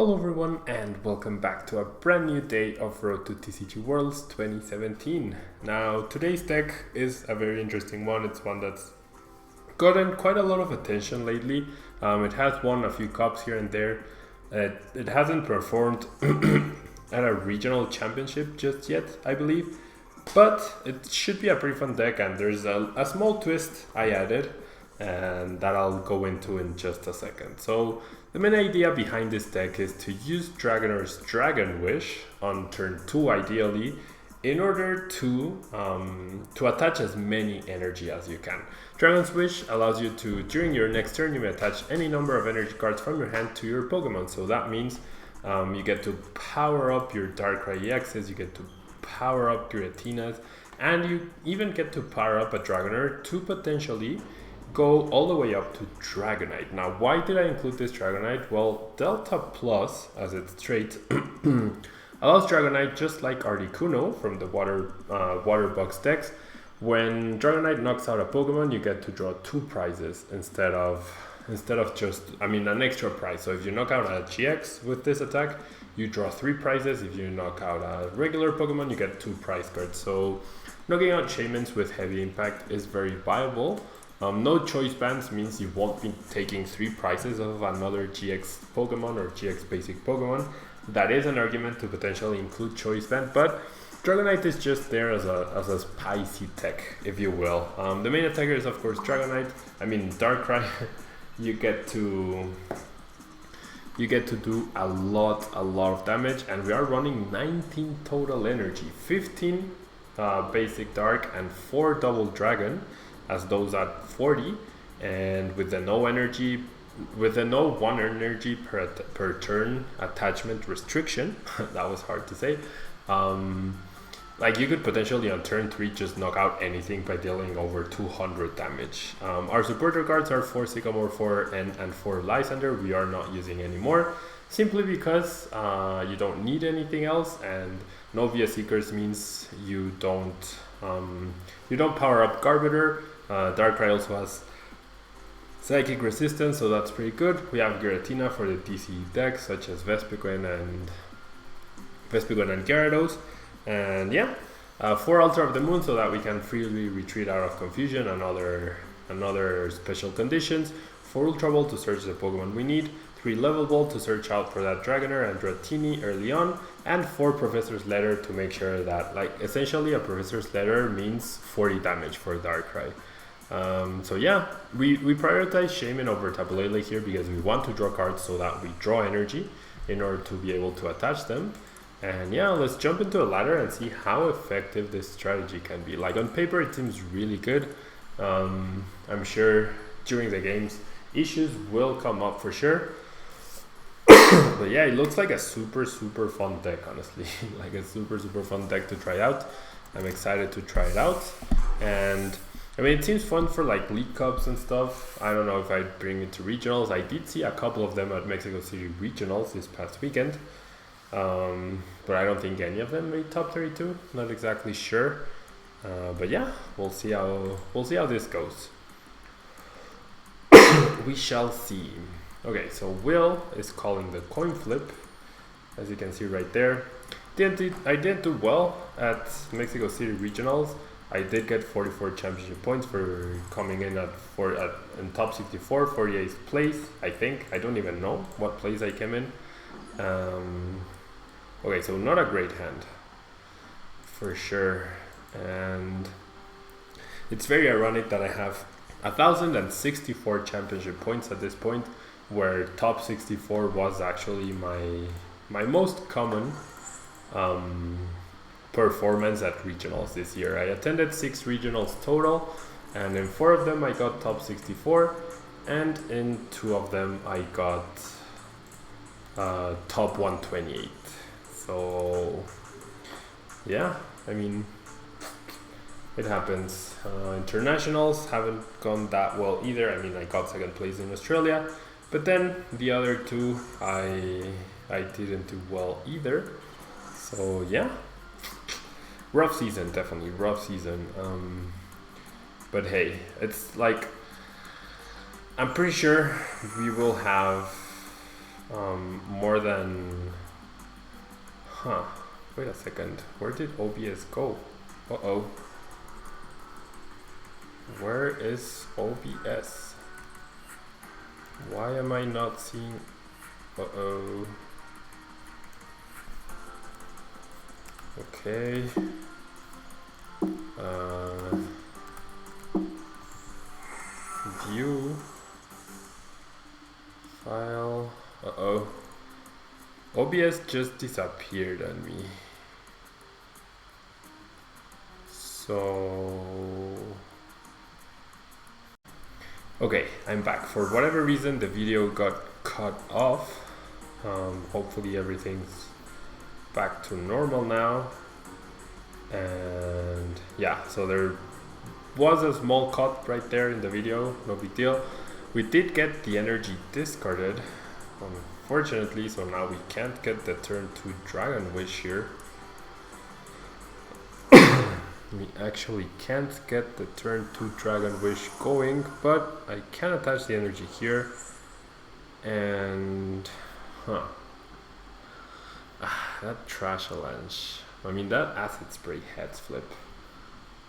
Hello everyone and welcome back to a brand new day of Road to TCG Worlds 2017. Now today's deck is a very interesting one. It's one that's gotten quite a lot of attention lately. It has won a few cups here and there. It hasn't performed at a regional championship just yet, I believe. But it should be a pretty fun deck, and there's a small twist I added and that I'll go into in just a second. So the main idea behind this deck is to use Dragonair's Dragon Wish on turn 2 ideally in order to attach as many energy as you can. Dragon's Wish allows you to, during your next turn, you may attach any number of energy cards from your hand to your Pokemon. So that means you get to power up your Darkrai-EXs, you get to power up Giratinas, and you even get to power up a Dragonair to potentially go all the way up to Dragonite. Now, why did I include this Dragonite? Well, Delta Plus, as its trait, allows Dragonite, just like Articuno from the Water Box decks, when Dragonite knocks out a Pokemon, you get to draw 2 prizes instead of just, an extra prize. So if you knock out a GX with this attack, you draw 3 prizes. If you knock out a regular Pokemon, you get 2 prize cards. So knocking out Shaymins with heavy impact is very viable. No choice bans means you won't be taking 3 prizes of another GX Pokemon or GX basic Pokemon. That is an argument to potentially include choice ban, but Dragonite is just there as a spicy tech, if you will. The main attacker is of course Darkrai. you get to do a lot of damage, and we are running 19 total energy, 15 basic dark and 4 double dragon, as those at 40, and with the no 1 energy per turn attachment restriction. That was hard to say. You could potentially on turn 3 just knock out anything by dealing over 200 damage. Our supporter cards are 4 Sycamore, 4 N, and 4 Lysandre. We are not using anymore, simply because you don't need anything else, and no Via Seekers means you don't power up Garbiter. Darkrai also has Psychic Resistance, so that's pretty good. We have Giratina for the DC decks, such as Vespiquen and Gyarados. And 4 Altar of the Moon, so that we can freely retreat out of confusion and other special conditions. 4 Ultra Ball to search the Pokemon we need. 3 Level Ball to search out for that Dragonair and Dratini early on. And 4 Professor's Letter to make sure that, essentially a Professor's Letter means 40 damage for Darkrai. We prioritize Shaymin over Tapu Lele here because we want to draw cards so that we draw energy in order to be able to attach them. And let's jump into a ladder and see how effective this strategy can be. On paper it seems really good. I'm sure during the games issues will come up for sure. But it looks like a super fun deck, honestly. Like a super fun deck to try out. I'm excited to try it out. And it seems fun for League Cups and stuff. I don't know if I'd bring it to regionals. I did see a couple of them at Mexico City regionals this past weekend. But I don't think any of them made top 32. Not exactly sure. We'll see how this goes. We shall see. Okay, so Will is calling the coin flip, as you can see right there. I didn't do well at Mexico City regionals. I did get 44 championship points for coming in in top 64, 48th place, I think. I don't even know what place I came in. Okay, so not a great hand, for sure. And it's very ironic that I have 1,064 championship points at this point, where top 64 was actually my most common performance at regionals this year. I attended 6 regionals total, and in 4 of them I got top 64, and in 2 of them I got top 128. So it happens. Internationals haven't gone that well either. I got 2nd place in Australia, but then the other 2 I didn't do well either. So rough season, definitely rough season. But hey, it's I'm pretty sure we will have more than... Huh, wait a second, where did OBS go? Uh-oh. Where is OBS? Why am I not seeing... Uh-oh. Okay. View. File. Uh-oh. OBS just disappeared on me. So... Okay, I'm back. For whatever reason, the video got cut off. Hopefully everything's back to normal now. And yeah, so there was a small cut right there in the video, no big deal. We did get the energy discarded, unfortunately, so now we can't get the turn 2 Dragon Wish here. We actually can't get the turn 2 Dragon Wish going, but I can attach the energy here. And that Trash Avalanche. I mean, that Acid Spray heads flip.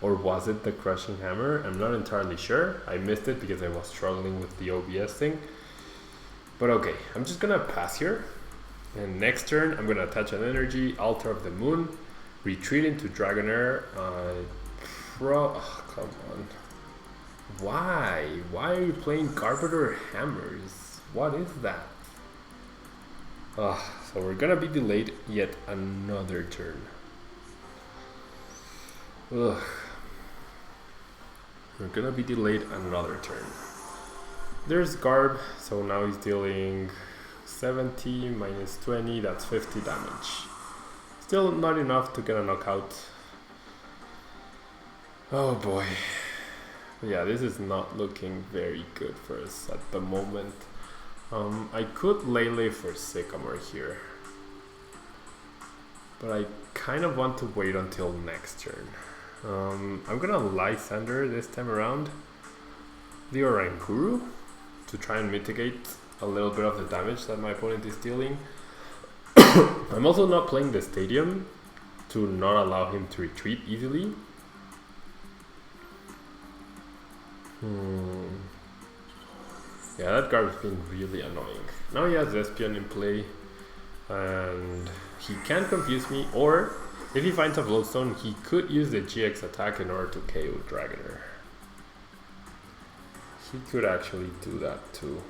Or was it the Crushing Hammer? I'm not entirely sure. I missed it because I was struggling with the OBS thing. But okay, I'm just gonna pass here. And next turn, I'm gonna attach an energy, Altar of the Moon, retreat into Dragonair. Oh, come on. Why? Why are you playing Garbodor Hammers? What is that? So we're gonna be delayed yet another turn. Ugh. We're gonna be delayed another turn. There's Garb, so now he's dealing 70 minus 20, that's 50 damage. Still not enough to get a knockout. Oh boy. Yeah, this is not looking very good for us at the moment. I could Lele for Sycamore here, but I kind of want to wait until next turn. I'm gonna Lysandre this time around the Oranguru to try and mitigate a little bit of the damage that my opponent is dealing. I'm also not playing the Stadium to not allow him to retreat easily. Yeah, that Garb has been really annoying. Now he has Espion in play, and he can confuse me, or if he finds a Glowstone, he could use the GX attack in order to KO Dragonair. He could actually do that too.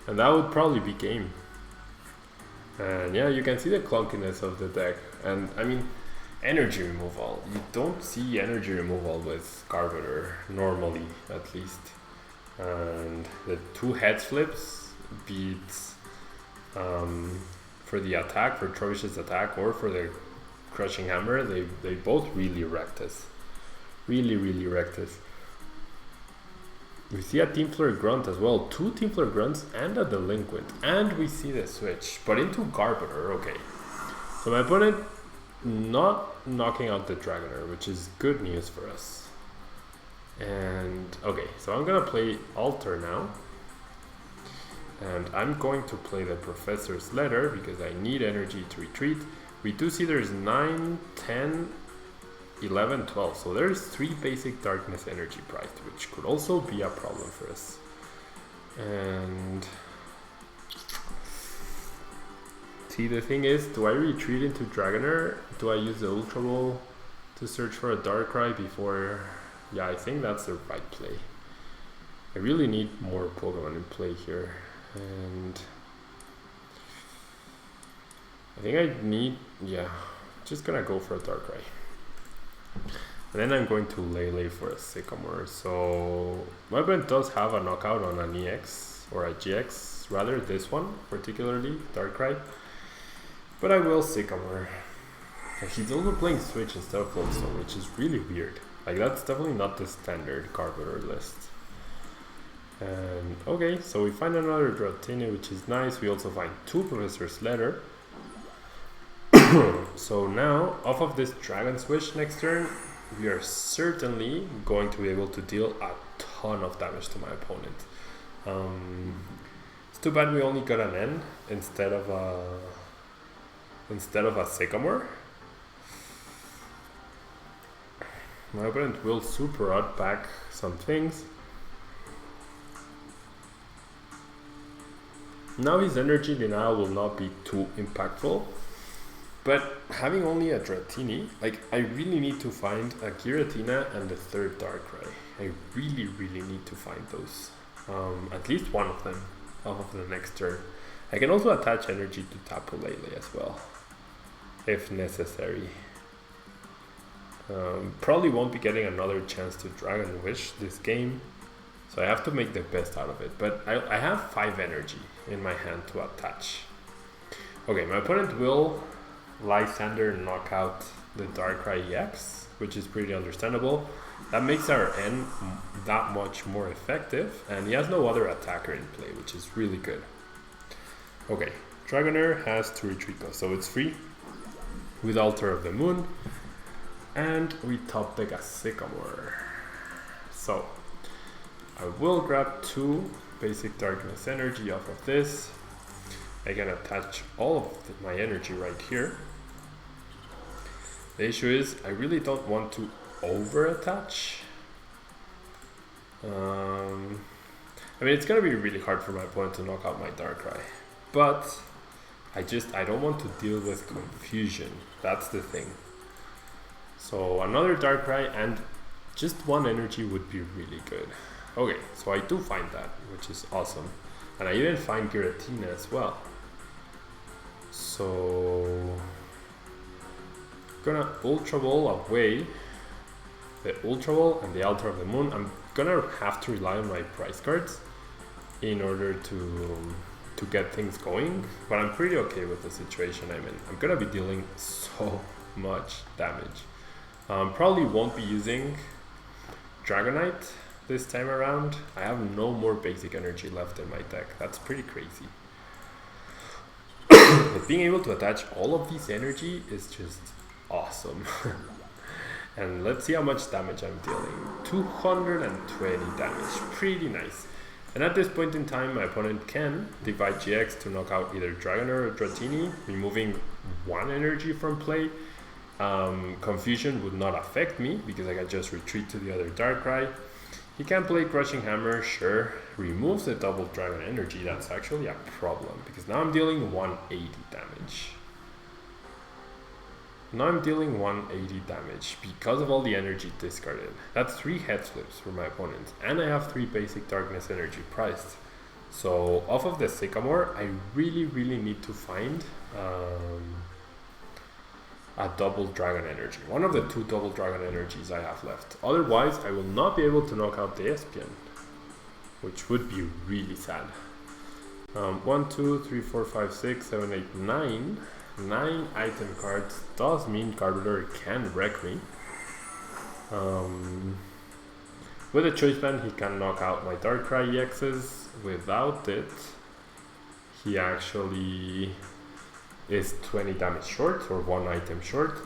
And that would probably be game. And yeah, you can see the clunkiness of the deck. And I mean, energy removal. You don't see energy removal with Garbodor, normally at least. And the 2 heads flips beats for the attack, for Trovish's attack, or for the Crushing Hammer, they both really wrecked us. Really wrecked us. We see a Team Flare Grunt as well, 2 Team Flare Grunts and a Delinquent, and we see the switch, but into Garbodor. Okay, so my opponent not knocking out the Dragonair, which is good news for us. And okay, so I'm gonna play Altar now, and I'm going to play the Professor's Letter because I need energy to retreat. We do see there's 9, 10, 11, 12, so there's 3 basic darkness energy priced, which could also be a problem for us. And see, the thing is, do I retreat into Dragonair? Do I use the Ultra Ball to search for a Darkrai before? Yeah, I think that's the right play. I really need more Pokemon in play here, and I think I need, yeah, just gonna go for a Darkrai. And then I'm going to Lele for a Sycamore. So my opponent does have a knockout on an EX, or a GX, rather, this one particularly, Darkrai. But I will Sycamore. And he's also playing Switch instead of Glowstone, which is really weird. Like, that's definitely not the standard Garbodor list. And okay, so we find another Dratini, which is nice. We also find 2 Professor's Letter. So now, off of this Dragon Switch next turn, we are certainly going to be able to deal a ton of damage to my opponent. too bad we only got an N instead of a Sycamore. My opponent will super out back some things. Now his energy denial will not be too impactful, but having only a Dratini, like I really need to find a Giratina and the third Darkrai. I really need to find those. At least one of them off of the next turn. I can also attach energy to Tapu Lele as well, if necessary. Probably won't be getting another chance to Dragon Wish this game, so I have to make the best out of it. But I have 5 energy in my hand to attach. Okay, my opponent will Lysandre knock out the Darkrai-EX, which is pretty understandable. That makes our N that much more effective, and he has no other attacker in play, which is really good. Okay, Dragonair has to retreat though, so it's free with Altar of the Moon, and we top deck a Sycamore. So I will grab 2 basic darkness energy off of this. I can attach all of my energy right here. The issue is I really don't want to over attach. I mean, it's gonna be really hard for my opponent to knock out my Darkrai, but I don't want to deal with confusion. That's the thing. So another Darkrai and just 1 energy would be really good. Okay, so I do find that, which is awesome, and I even find Giratina as well. So gonna Ultra Ball away the Ultra Ball and the Altar of the Moon. I'm gonna have to rely on my price cards in order to get things going, but I'm pretty okay with the situation I'm in. I'm gonna be dealing so much damage. Probably won't be using Dragonite this time around. I have no more basic energy left in my deck. That's pretty crazy. But being able to attach all of this energy is just awesome. And let's see how much damage I'm dealing. 220 damage, pretty nice. And at this point in time, my opponent can divide GX to knock out either Dragonair or Dratini, removing 1 energy from play. Confusion would not affect me because I can just retreat to the other Darkrai. He can play Crushing Hammer, sure. Removes the double Dragon energy. That's actually a problem because now I'm dealing 180 damage. Now I'm dealing 180 damage because of all the energy discarded. That's 3 head flips for my opponent, and I have 3 basic darkness energy priced. So off of the Sycamore, I really need to find a double dragon energy. One of the 2 double dragon energies I have left. Otherwise, I will not be able to knock out the Espion, which would be really sad. 1, 2, 3, 4, 5, 6, 7, 8, 9. 9 item cards does mean Garbodor can wreck me. With a choice band, he can knock out my Darkrai-EXs. Without it, he actually is 20 damage short, or 1 item short.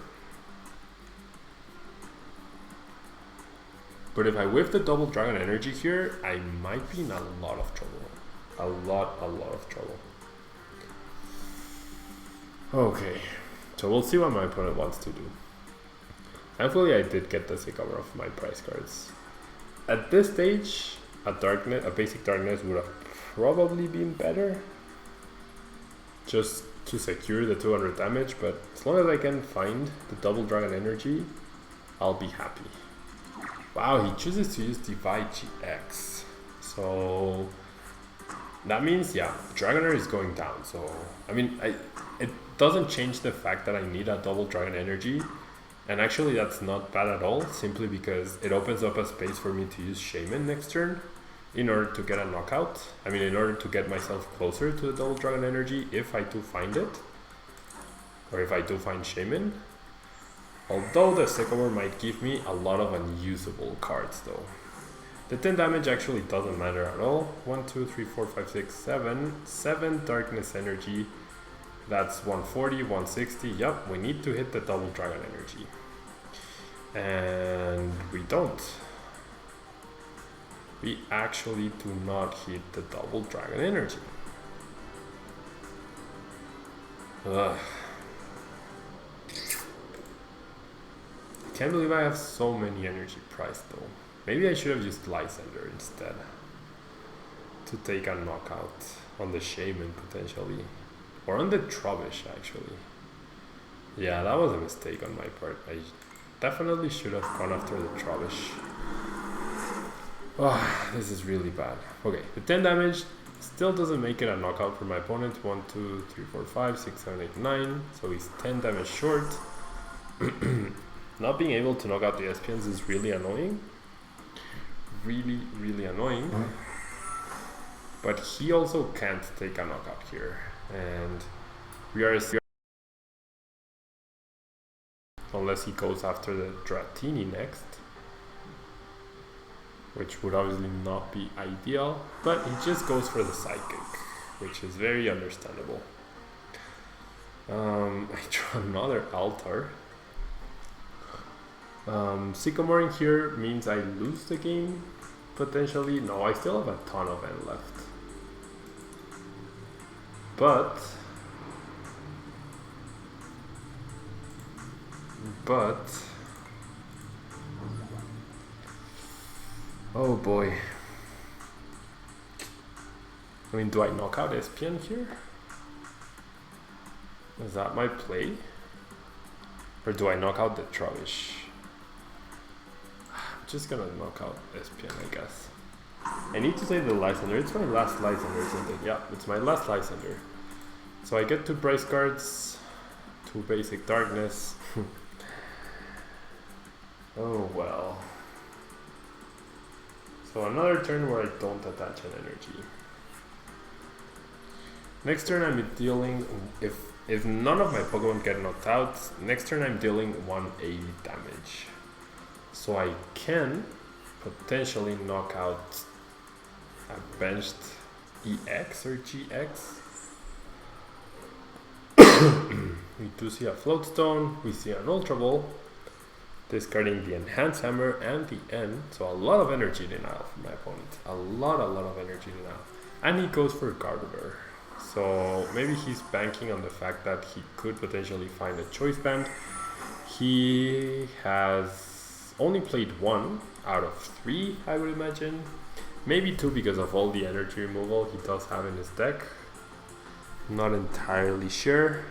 But if I whiff the double dragon energy here, I might be in a lot of trouble. A lot of trouble. Okay, so we'll see what my opponent wants to do. Thankfully, I did get the Sycamore of my price cards. At this stage, a basic darkness would have probably been better, just to secure the 200 damage, but as long as I can find the double dragon energy, I'll be happy. Wow, he chooses to use Divide GX. So that means, yeah, Dragonair is going down. So, I mean, it doesn't change the fact that I need a double dragon energy. And actually, that's not bad at all, simply because it opens up a space for me to use Shaymin next turn in order to get a knockout. I mean, in order to get myself closer to the double dragon energy if I do find it. Or if I do find Shaymin. Although the Sycamore might give me a lot of unusable cards though. The 10 damage actually doesn't matter at all. 1, 2, 3, 4, 5, 6, 7. 7 darkness energy. That's 140, 160. Yep, we need to hit the double dragon energy. And we don't. We actually do not hit the double dragon energy. Ugh. Can't believe I have so many energy priced though. Maybe I should have used Lysandre instead to take a knockout on the Shaymin potentially, or on the Trubbish actually. Yeah, that was a mistake on my part. I definitely should have gone after the Trubbish. Oh, this is really bad. Okay, the 10 damage still doesn't make it a knockout for my opponent. 1, 2, 3, 4, 5, 6, 7, 8, 9. So he's 10 damage short. Not being able to knock out the Espions is really annoying. Really, really annoying. But he also can't take a knockout here. And we are unless he goes after the Dratini next, which would obviously not be ideal, but he just goes for the Psychic, which is very understandable. I draw another Altar. Sycamore in here means I lose the game, potentially. No, I still have a ton of N left. But oh boy. I mean, do I knock out Espion here? Is that my play? Or do I knock out the Trubbish? I'm just gonna knock out Espion, I guess. I need to say the Lysandre. It's my last Lysandre, isn't it? Yeah, it's my last Lysandre. So I get 2 price cards, 2 basic darkness. Oh well. So another turn where I don't attach an energy. Next turn I'm dealing, if none of my Pokemon get knocked out, next turn I'm dealing 180 damage. So I can potentially knock out a benched EX or GX. We do see a Float Stone, we see an Ultra Ball, discarding the Enhance Hammer and the N, so a lot of energy denial from my opponent. A lot of energy denial. And he goes for Gardevoir. So maybe he's banking on the fact that he could potentially find a Choice Band. He has only played 1 out of 3, I would imagine. Maybe 2 because of all the energy removal he does have in his deck. Not entirely sure.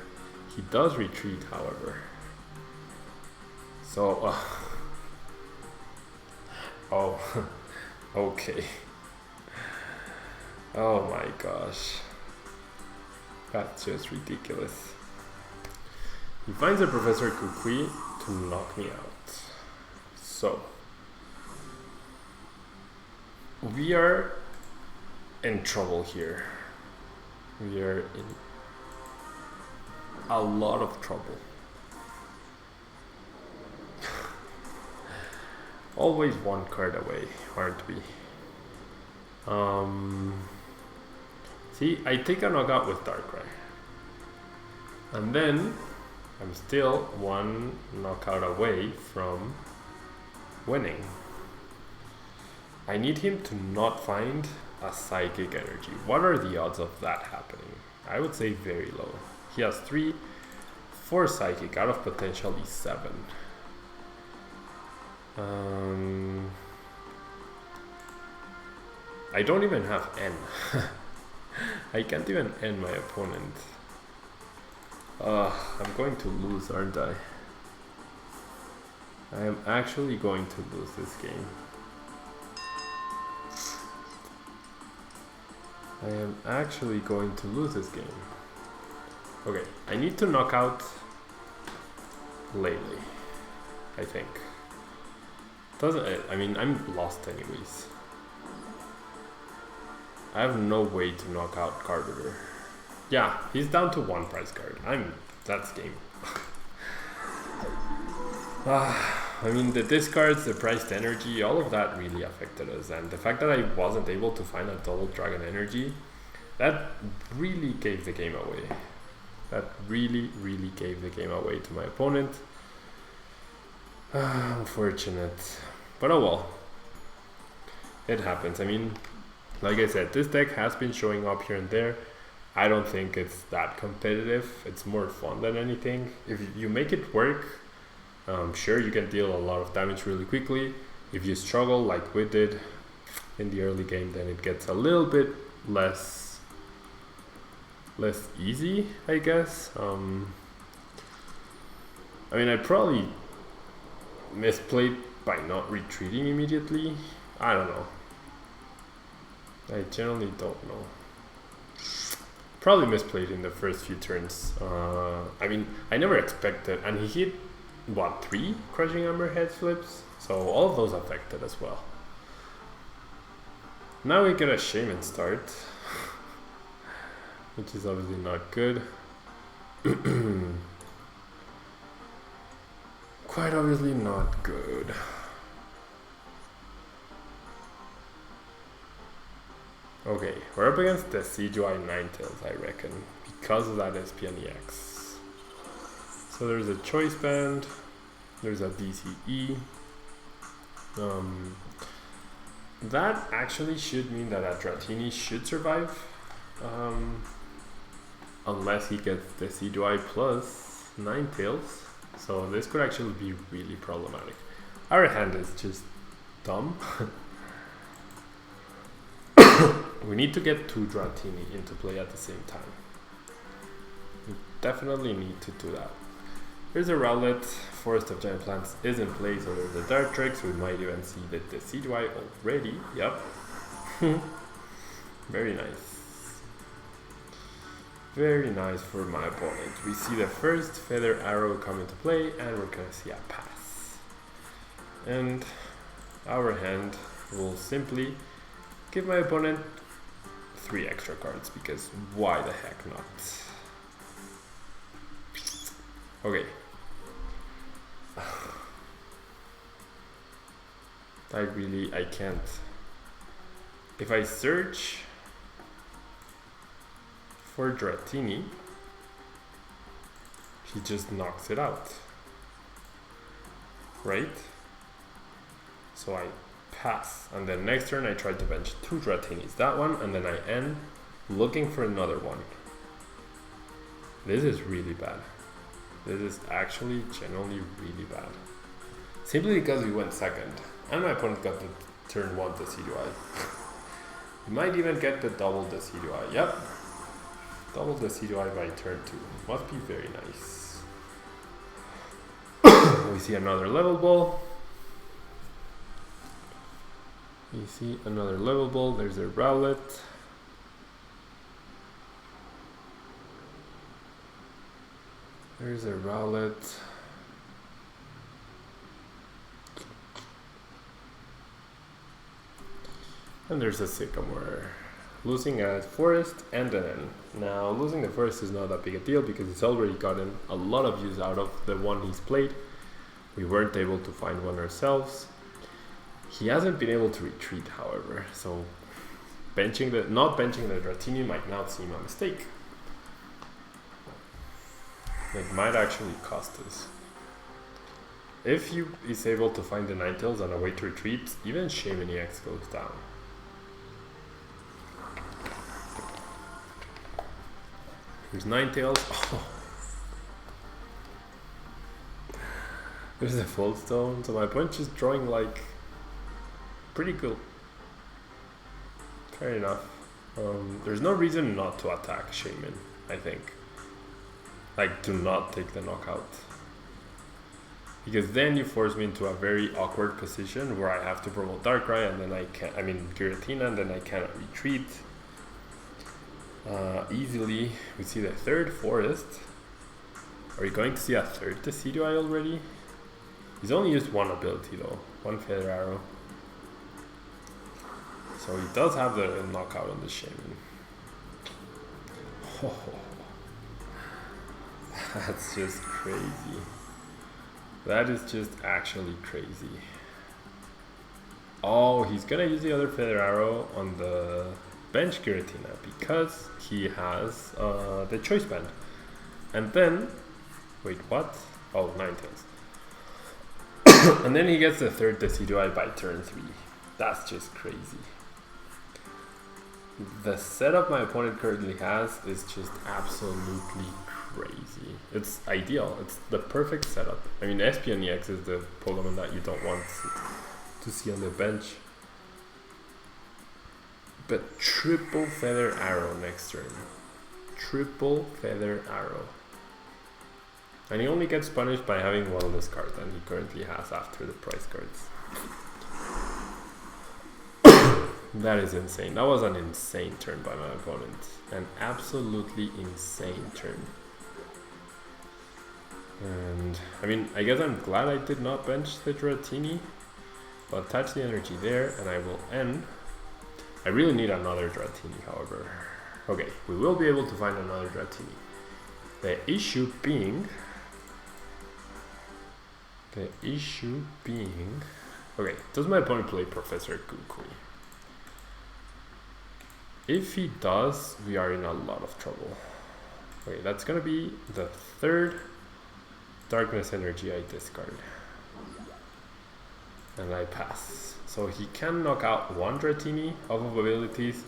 He does retreat, however. So, oh, okay. Oh my gosh. That's just ridiculous. He finds a Professor Kukui to knock me out. So, we are in trouble here. We are in a lot of trouble. Always 1 card away, aren't we? See, I take a knockout with Darkrai. And then I'm still 1 knockout away from winning. I need him to not find a Psychic energy. What are the odds of that happening? I would say very low. He has 3, 4 Psychic out of potentially 7. I don't even have N. I can't even end my opponent. I'm going to lose, aren't I? I am actually going to lose this game. I am actually going to lose this game. Okay, I need to knock out Lele, I think. I mean, I'm lost anyways. I have no way to knock out Gardevoir. Yeah, he's down to 1 price card. That's game. I mean, the discards, the priced energy, all of that really affected us. And the fact that I wasn't able to find a double Dragon energy, that really gave the game away. That really gave the game away to my opponent. Unfortunate. But oh well. It happens. I mean, like I said, this deck has been showing up here and there. I don't think it's that competitive. It's more fun than anything. If you make it work, sure, you can deal a lot of damage really quickly. If you struggle like we did in the early game, then it gets a little bit less easy, I guess. I mean, I probably misplayed by not retreating immediately. I don't know. I generally don't know. Probably misplayed in the first few turns. I mean, I never expected, and he hit, what, 3 Crushing Hammerhead flips? So all of those affected as well. Now we get a Shaymin start, which is obviously not good. Quite obviously not good. Okay, we're up against the CGI Ninetales, I reckon, because of that SP&EX. So there's a Choice Band, there's a DCE. That actually should mean that a Dratini should survive, unless he gets the CGI plus Ninetales. So this could actually be really problematic. Our hand is just dumb. We need to get 2 Dratini into play at the same time. We definitely need to do that. Here's a Rowlet. Forest of Giant Plants is in play, so there's a Darkrai, so we might even see the Decidueye already. Yep. Very nice. Very nice for my opponent. We see the first Feather Arrow come into play, and we're gonna see a pass. And our hand will simply give my opponent 3 extra cards, because why the heck not? Okay. I can't. If I search for Dratini, he just knocks it out. Right? So I pass, and then next turn I try to bench 2 Dratinis, that one, and then I end looking for another one. This is really bad. This is actually genuinely really bad. Simply because we went second, and my opponent got the turn 1 Decidueye. You might even get the double Decidueye. Yep. Double Decidueye by turn 2. Must be very nice. We see another Level Ball. You see another Level Ball. There's a Rowlet. There's a Rowlet. And there's a Sycamore. Losing a Forest and an N. Now, losing the Forest is not that big a deal because he's already gotten a lot of use out of the one he's played. We weren't able to find one ourselves. He hasn't been able to retreat, however, so not benching the Dratini might now seem a mistake. It might actually cost us. If he is able to find the Ninetales on a way to retreat, even Shaymin-EX goes down. There's Ninetales. Oh. There's a Full Stone, so my opponent's just drawing like pretty cool. Fair enough. There's no reason not to attack Shaymin, I think. Like, do not take the knockout. Because then you force me into a very awkward position where I have to promote Darkrai and then Giratina, and then I cannot retreat easily. We see the third Forest. Are we going to see a third Decidueye already? He's only used one ability though, one Feather Arrow. So he does have the knockout on the Shaymin. Oh, that's just crazy. That is just actually crazy. Oh, he's gonna use the other Feather Arrow on the bench Giratina because he has the Choice Band. And then, wait, what? Oh, Ninetales. And then he gets the third Decidueye by turn 3. That's just crazy. the setup my opponent currently has is just absolutely crazy. It's ideal. It's the perfect setup. I mean, Shaymin-EX is the Pokemon that you don't want to see on the bench. But triple Feather Arrow next turn. Triple Feather Arrow. And he only gets punished by having one less card than he currently has after the prize cards. That is insane. That was an insane turn by my opponent. An absolutely insane turn. And I mean, I guess I'm glad I did not bench the Dratini. I'll attach the energy there and I will end. I really need another Dratini, however. Okay, we will be able to find another Dratini. The issue being... Okay, does my opponent play Professor Kukui? If he does, we are in a lot of trouble. Okay, that's gonna be the third Darkness Energy I discard. And I pass. So he can knock out one Dratini off of abilities.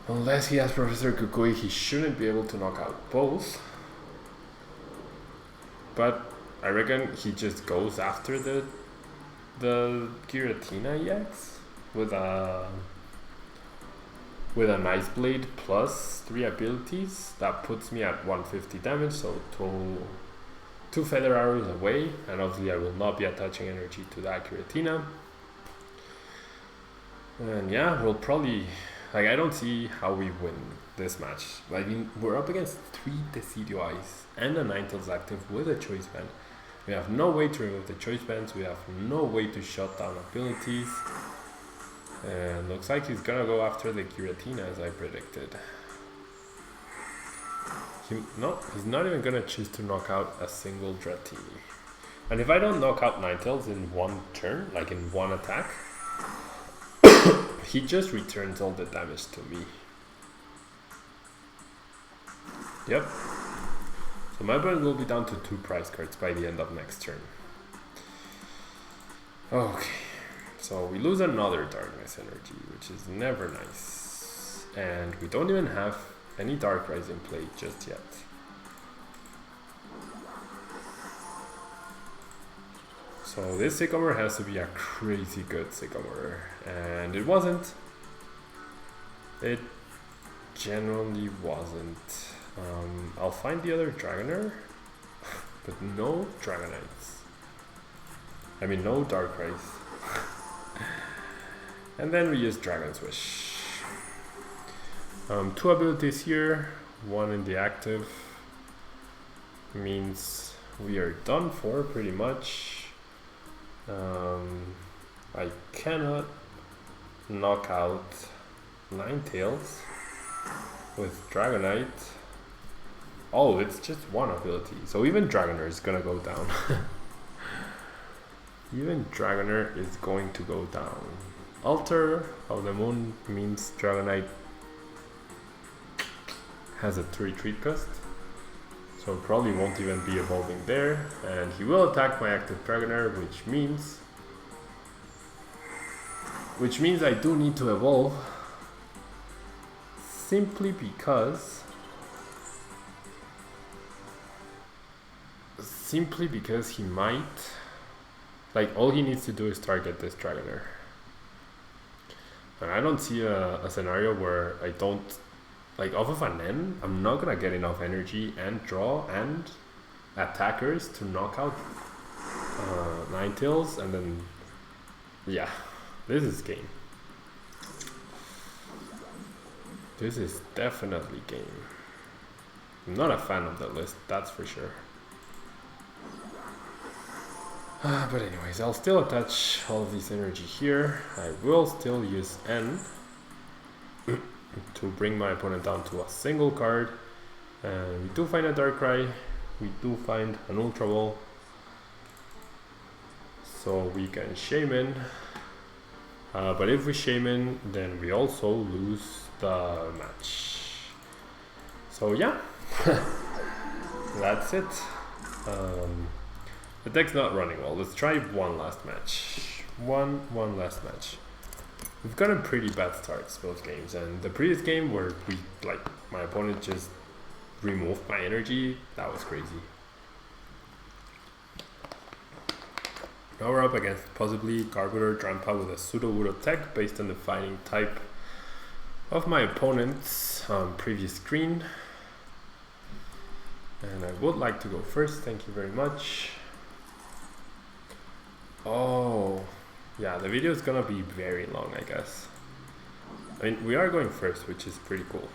Unless he has Professor Kukui, he shouldn't be able to knock out both. But I reckon he just goes after the Giratina-EX with a Nice Blade plus 3 abilities. That puts me at 150 damage, so two Feather Arrows away, and obviously I will not be attaching energy to that Giratina. And yeah, we'll probably... Like, I don't see how we win this match. I mean, we're up against 3 Decidueyes and a Ninetales active with a Choice Band. We have no way to remove the Choice Bands, we have no way to shut down abilities. And looks like he's gonna go after the Giratina as I predicted. He's not even gonna choose to knock out a single Dratini. And if I don't knock out Ninetales in one turn, like in one attack, he just returns all the damage to me. Yep. So my opponent will be down to 2 prize cards by the end of next turn. Okay. So we lose another Darkness Energy, which is never nice. And we don't even have any Darkrai's in play just yet. So this Sycamore has to be a crazy good Sycamore. And it wasn't. It genuinely wasn't. I'll find the other Dragonair, but no Dragonites. I mean, no Darkrai's. And then we use Dragon's Wish. 2 abilities here, 1 in the active. Means we are done for pretty much. I cannot knock out Ninetales with Dragonite. Oh, it's just 1 ability. So even Dragonair is gonna go down. Even Dragonair is going to go down. Altar of the Moon means Dragonite has a 3 retreat cost. So probably won't even be evolving there. And he will attack my active Dragonair, which means I do need to evolve. Simply because he might... Like, all he needs to do is target this Dragonair. And I don't see a scenario where I don't... Like, off of an N, I'm not gonna get enough energy and draw and attackers to knock out Ninetales, and then... Yeah, this is game. This is definitely game. I'm not a fan of the list, that's for sure. But anyways, I'll still attach all of this energy here. I will still use N to bring my opponent down to a single card. And we do find a Darkrai. We do find an Ultra Ball. So we can Shaymin. But if we Shaymin, then we also lose the match. So yeah, that's it. The deck's not running well. Let's try one last match. One last match. we've gotten pretty bad starts both games, and the previous game where my opponent just removed my energy, that was crazy. Now we're up against possibly Garbodor Drampa with a Sudowoodo tech based on the fighting type of my opponent's previous screen. And I would like to go first, thank you very much. Oh, yeah, the video is gonna be very long, I guess. I mean, we are going first, which is pretty cool.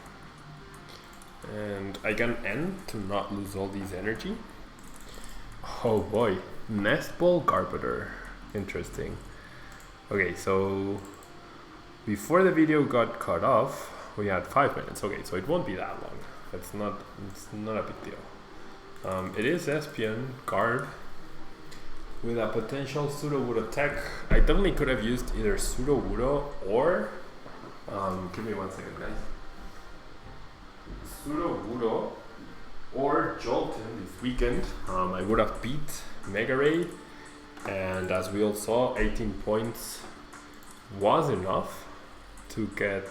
And I can end to not lose all these energy. Oh boy, Nest Ball Garbodor. Interesting. Okay, so before the video got cut off, we had 5 minutes. Okay, so it won't be that long. It's not a big deal. It is Espion Guard with a potential Sudowoodo tech. I definitely could have used either Sudowoodo or give me 1 second, guys. Sudowoodo or Jolteon this weekend. I would have beat Mega Ray, and as we all saw, 18 points was enough to get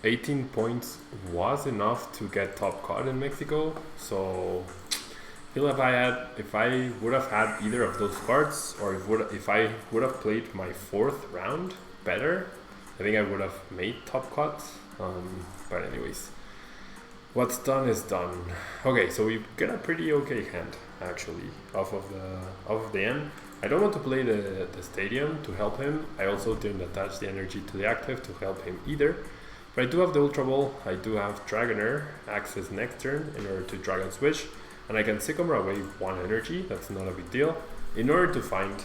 18 points was enough to get top card in Mexico. So I feel if I would have had either of those cards, or if I would have played my 4th round better, I think I would have made top cut. But anyways, what's done is done. Okay, so we get a pretty okay hand actually off of the end. I don't want to play the stadium to help him. I also didn't attach the energy to the active to help him either. But I do have the Ultra Ball. I do have Dragonair access next turn in order to Dragon Switch, and I can Sycamore away 1 energy. That's not a big deal. In order to find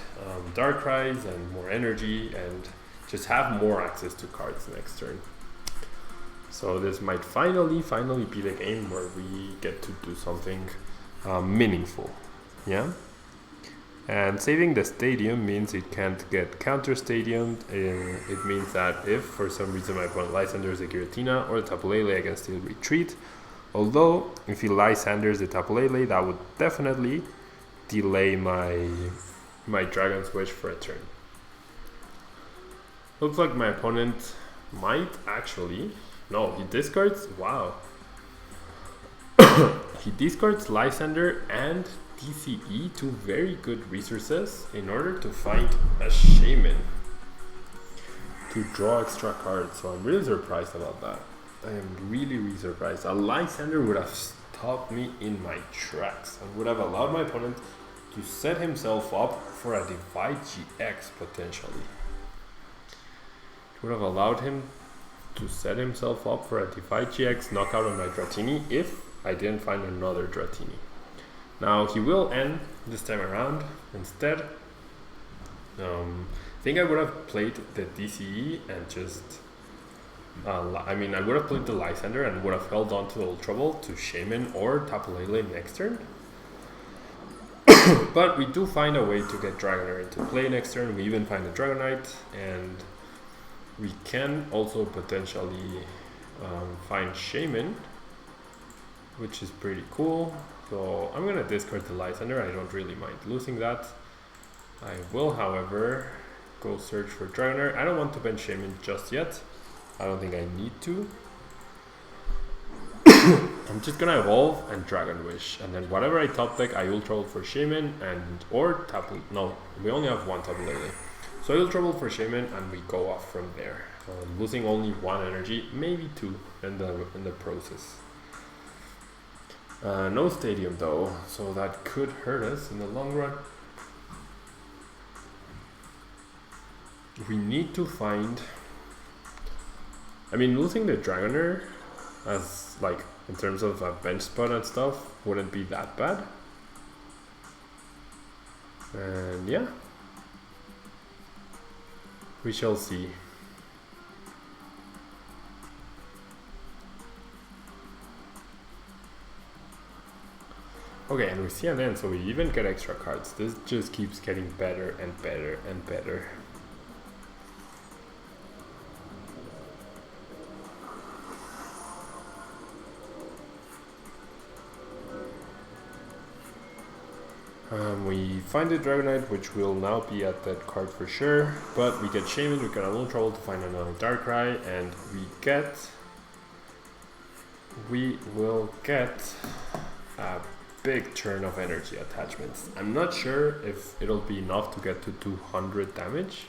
Darkrais and more energy and just have more access to cards next turn. So this might finally be the game where we get to do something meaningful. Yeah. And saving the stadium means it can't get counter stadiumed. It means that if for some reason my opponent Lysandres the Giratina or the Tapu Lele, I can still retreat. Although if he Lysandres the Tapu Lele, that would definitely delay my Dragon Switch for a turn. Looks like my opponent might actually... No, he discards... Wow. He discards Lysandre and DCE, 2 very good resources, in order to find a Shaymin to draw extra cards. So I'm really surprised about that. I am really surprised. A Lysandre would have stopped me in my tracks and would have allowed my opponent to set himself up for a Divide GX potentially. It would have allowed him to set himself up for a Divide GX knockout on my Dratini if I didn't find another Dratini. Now he will end this time around instead. I think I would have played the DCE and just I would have played the Lysandre and would have held on to the Ultra Ball to Shaymin or Tapu Lele next turn. But we do find a way to get Dragonair into play next turn. We even find a Dragonite, and we can also potentially find Shaymin, which is pretty cool. So I'm gonna discard the Lysandre. I don't really mind losing that. I will, however, go search for Dragonair. I don't want to bench Shaymin just yet. I don't think I need to. I'm just gonna evolve and Dragon Wish, and then whatever I top deck, I Ultra Ball for Shaymin and or Tapu. No, we only have 1 Tapu Lele. So I Ultra Ball for Shaymin and we go off from there. Losing only 1 energy, maybe 2 in the process. No stadium though, so that could hurt us in the long run. We need to find... I mean, losing the Dragonair as, like, in terms of a bench spot and stuff, wouldn't be that bad. And yeah. We shall see. Okay, and we see an end, so we even get extra cards. This just keeps getting better and better and better. We find the Dragonite, which will now be at that card for sure, but we get Shaymin, we get a little trouble to find another Darkrai, and we will get a big churn of energy attachments. I'm not sure if it'll be enough to get to 200 damage,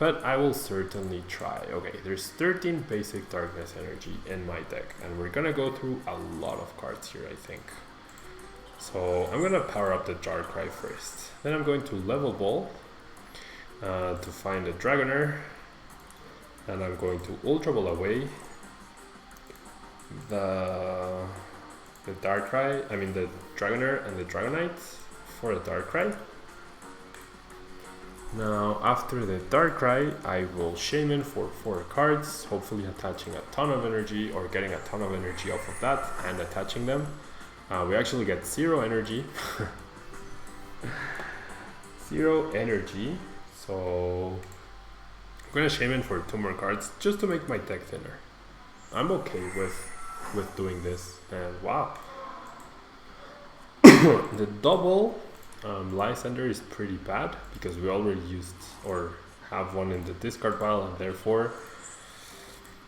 but I will certainly try. Okay, there's 13 basic darkness energy in my deck, and we're gonna go through a lot of cards here, I think. So I'm gonna power up the Darkrai first. Then I'm going to Level Ball to find a Dragonair, and I'm going to Ultra Ball away the Darkrai, I mean the Dragonair and the Dragonite for the Darkrai. Now after the Darkrai, I will Shaymin for 4 cards, hopefully attaching a ton of energy or getting a ton of energy off of that and attaching them. We actually get 0 energy. 0 energy, so I'm gonna Shaymin for 2 more cards just to make my deck thinner. I'm okay with doing this, and wow. The double Lysandre is pretty bad because we already used or have one in the discard pile, and therefore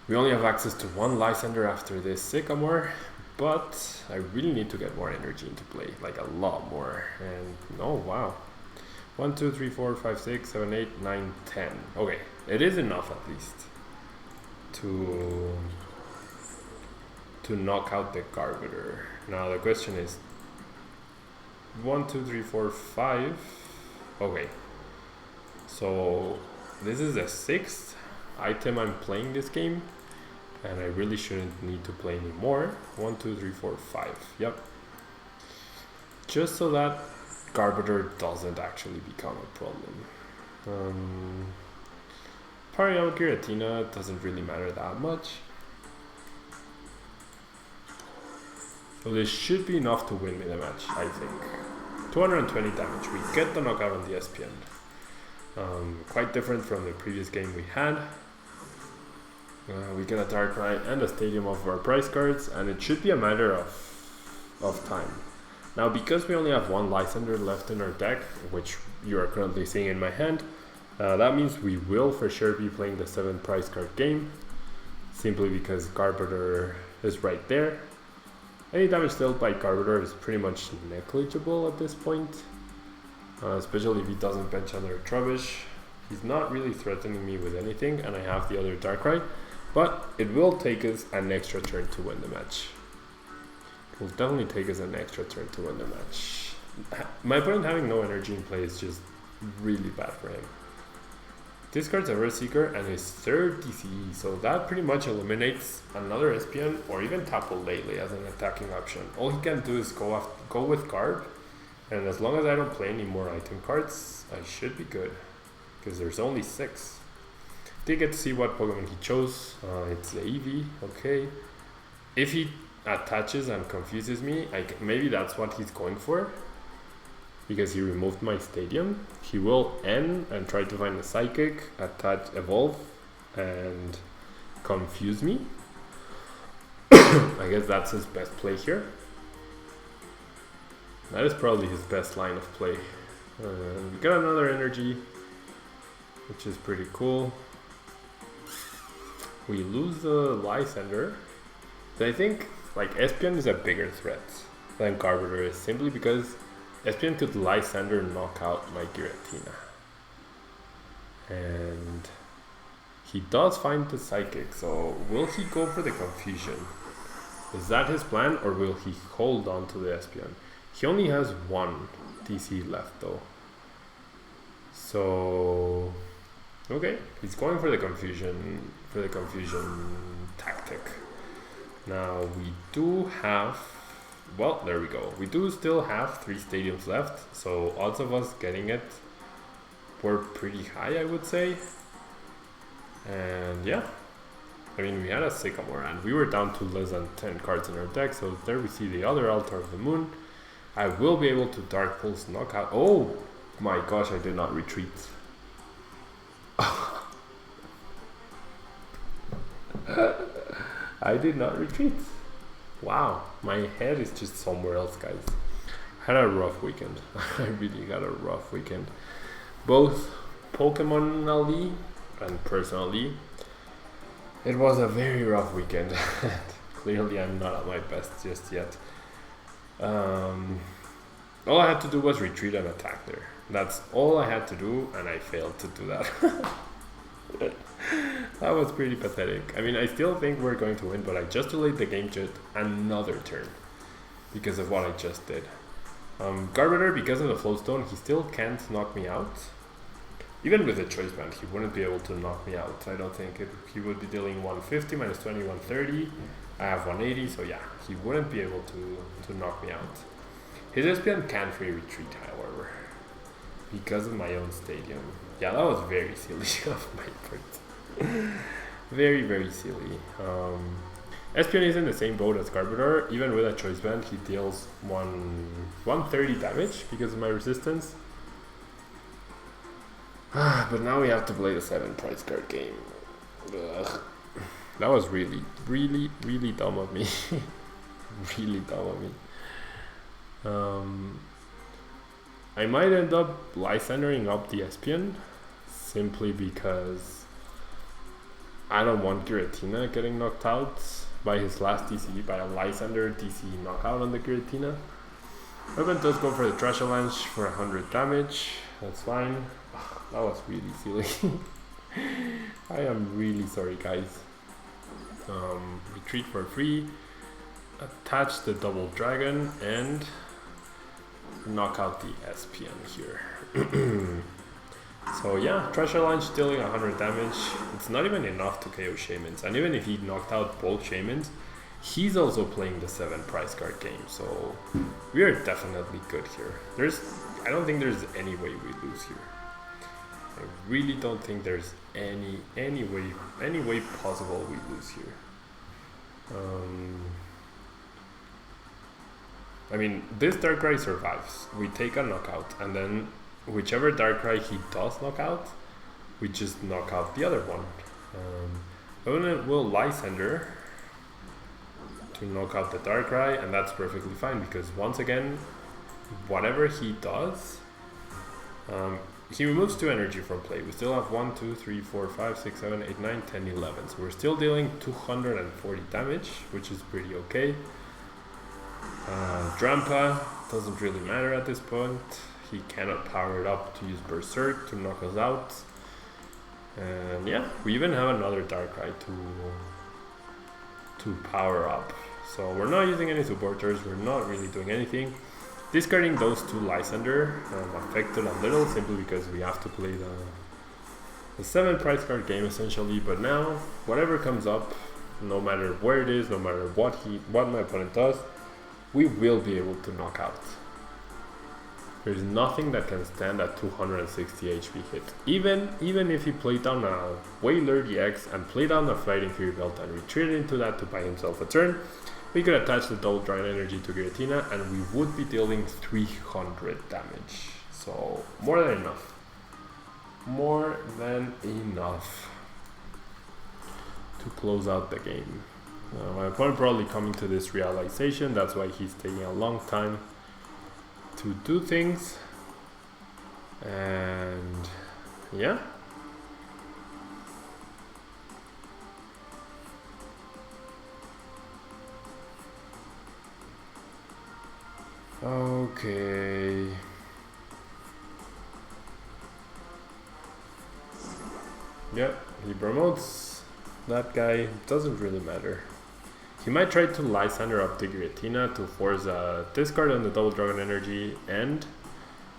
we only have access to 1 Lysandre after this Sycamore, but I really need to get more energy into play, like a lot more. And oh wow, 1, 2, 3, 4, 5, 6, 7, 8, 9, 10. Okay, it is enough at least to knock out the Garbiter. Now the question is 1, 2, 3, 4, 5. Okay, so this is the 6th item I'm playing this game, and I really shouldn't need to play any more. 1, 2, 3, 4, 5. Yep. Just so that Garbiter doesn't actually become a problem. Powering out Giratina doesn't really matter that much. So this should be enough to win me the match, I think. 220 damage. We get the knockout on the SPN. Quite different from the previous game we had. We get a Darkrai and a Stadium of our prize cards, and it should be a matter of time. Now, because we only have 1 Lysandre left in our deck, which you are currently seeing in my hand, that means we will for sure be playing the 7 prize card game, simply because Garbiter is right there. Any damage dealt by Garbiter is pretty much negligible at this point, especially if he doesn't bench another Trubbish. He's not really threatening me with anything, and I have the other Darkrai, but it will take us an extra turn to win the match. It will definitely take us an extra turn to win the match. My opponent having no energy in play is just really bad for him. Discards a Rare Seeker and his 3rd DCE, so that pretty much eliminates another SPN or even Tapu Lele as an attacking option. All he can do is go with Garb, and as long as I don't play any more item cards, I should be good, because there's only 6. Did get to see what Pokemon he chose. It's the Eevee, okay. If he attaches and confuses me, maybe that's what he's going for, because he removed my Stadium. He will end and try to find a Psychic, attach, evolve, and confuse me. I guess that's his best play here. That is probably his best line of play. We got another energy, which is pretty cool. We lose the Lysandre. So I think like Espeon is a bigger threat than Garbiter is, simply because Espeon could Lysandre knock out my Giratina. And he does find the Psychic, so will he go for the confusion? Is that his plan, or will he hold on to the Espeon? He only has 1 DC left though. So okay, he's going for the confusion tactic. Now we do have, well, there we go. We do still have 3 stadiums left, so odds of us getting it were pretty high, I would say. And yeah, I mean, we had a Sycamore and we were down to less than 10 cards in our deck, so there we see the other Altar of the Moon. I will be able to Dark Pulse knockout. Oh my gosh, I did not retreat. I did not retreat. Wow, my head is just somewhere else, guys. had a rough weekend. I really had a rough weekend. Both Pokemonally and personally, it was a very rough weekend. Clearly I'm not at my best just yet. All I had to do was retreat and attack there. That's all I had to do, and I failed to do that. That was pretty pathetic. I mean, I still think we're going to win, but I just delayed the game just another turn because of what I just did. Garbodor, because of the Flowstone, he still can't knock me out. Even with the Choice Band, he wouldn't be able to knock me out. I don't think he would be dealing 150 minus 20, 130. I have 180, so yeah, he wouldn't be able to knock me out. His Espion can free retreat, however, because of my own stadium. Yeah, that was very silly of my part. Very, very silly. Espion is in the same boat as Garbodor. Even with a Choice Band, he deals 130 damage because of my resistance. But now we have to play the 7 prize card game. Ugh. That was really, really, really dumb of me. Really dumb of me. I might end up Lysandering up the Espion simply because I don't want Giratina getting knocked out by his last TCG, by a Lysandre TCG knockout on the Giratina. Weapon does go for the Trash Avalanche for 100 damage. That's fine. That was really silly. I am really sorry, guys. Retreat for free. Attach the double dragon and knock out the Espion here. So yeah, Trash Avalanche dealing 100 damage. It's not even enough to KO Shaymins. And even if he knocked out both Shaymins, he's also playing the 7 prize card game. So we are definitely good here. I don't think there's any way we lose here. I really don't think there's any way possible we lose here. I mean, this Darkrai survives. We take a knockout, and then whichever Darkrai he does knock out, we just knock out the other one. Opponent will Lysandre to knock out the Darkrai, and that's perfectly fine because once again, whatever he does, he removes 2 energy from play. We still have 1, 2, 3, 4, 5, 6, 7, 8, 9, 10, 11. So we're still dealing 240 damage, which is pretty okay. Drampa doesn't really matter at this point. He cannot power it up to use Berserk to knock us out. And yeah, we even have another Darkrai to power up. So we're not using any supporters, we're not really doing anything. Discarding those 2 Lysandre affected a little simply because we have to play the 7 prize card game essentially. But now, whatever comes up, no matter where it is, no matter what my opponent does, we will be able to knock out. There's nothing that can stand at 260 HP hit. Even if he played down a Whaler DX and played down a Flighting Fury Belt and retreated into that to buy himself a turn, we could attach the double dragon energy to Giratina and we would be dealing 300 damage. So more than enough. More than enough to close out the game. My opponent probably coming to this realization, that's why he's taking a long time to do things. And yeah. Okay. Yeah, he promotes that guy. Doesn't really matter. He might try to Lysandre up the Giratina to force a discard on the double dragon energy and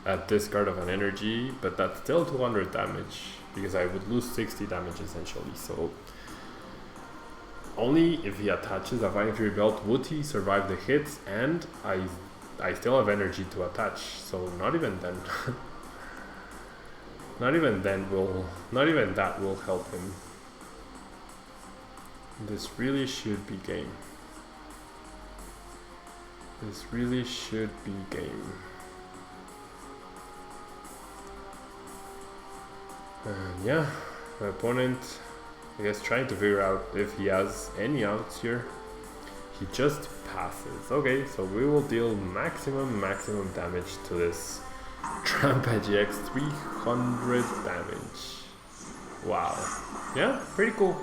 a discard of an energy, but that's still 200 damage because I would lose 60 damage essentially. So only if he attaches a Flying Fury Belt would he survive the hits, and I still have energy to attach, so not even then. not even that will help him. This really should be game. This really should be game. And yeah, my opponent, I guess, trying to figure out if he has any outs here. He just passes. Okay, so we will deal maximum damage to this Darkrai-EX 300 damage. Wow. Yeah, pretty cool.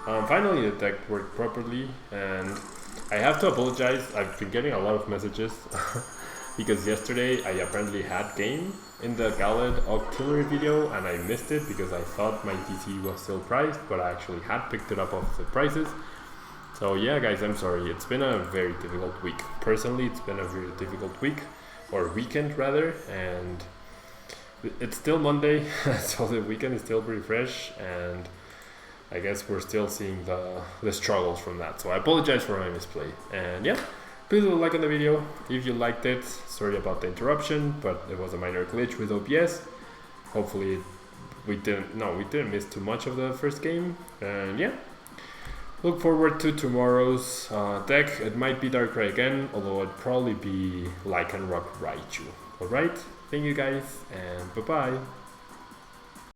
Finally the deck worked properly, and I have to apologize. I've been getting a lot of messages because yesterday I apparently had game in the Galad auxiliary video and I missed it because I thought my DC was still priced, but I actually had picked it up off the prices. So yeah guys, I'm sorry, it's been a very difficult week. Personally, it's been a very difficult week, or weekend rather, and it's still Monday, so the weekend is still pretty fresh, and I guess we're still seeing the struggles from that. So I apologize for my misplay, and yeah, please leave a like on the video if you liked it. Sorry about the interruption, but it was a minor glitch with OBS. Hopefully we didn't miss too much of the first game, and yeah. Look forward to tomorrow's deck. It might be Darkrai again, although it'd probably be Lycanroc Raichu. Alright, thank you guys, and bye-bye.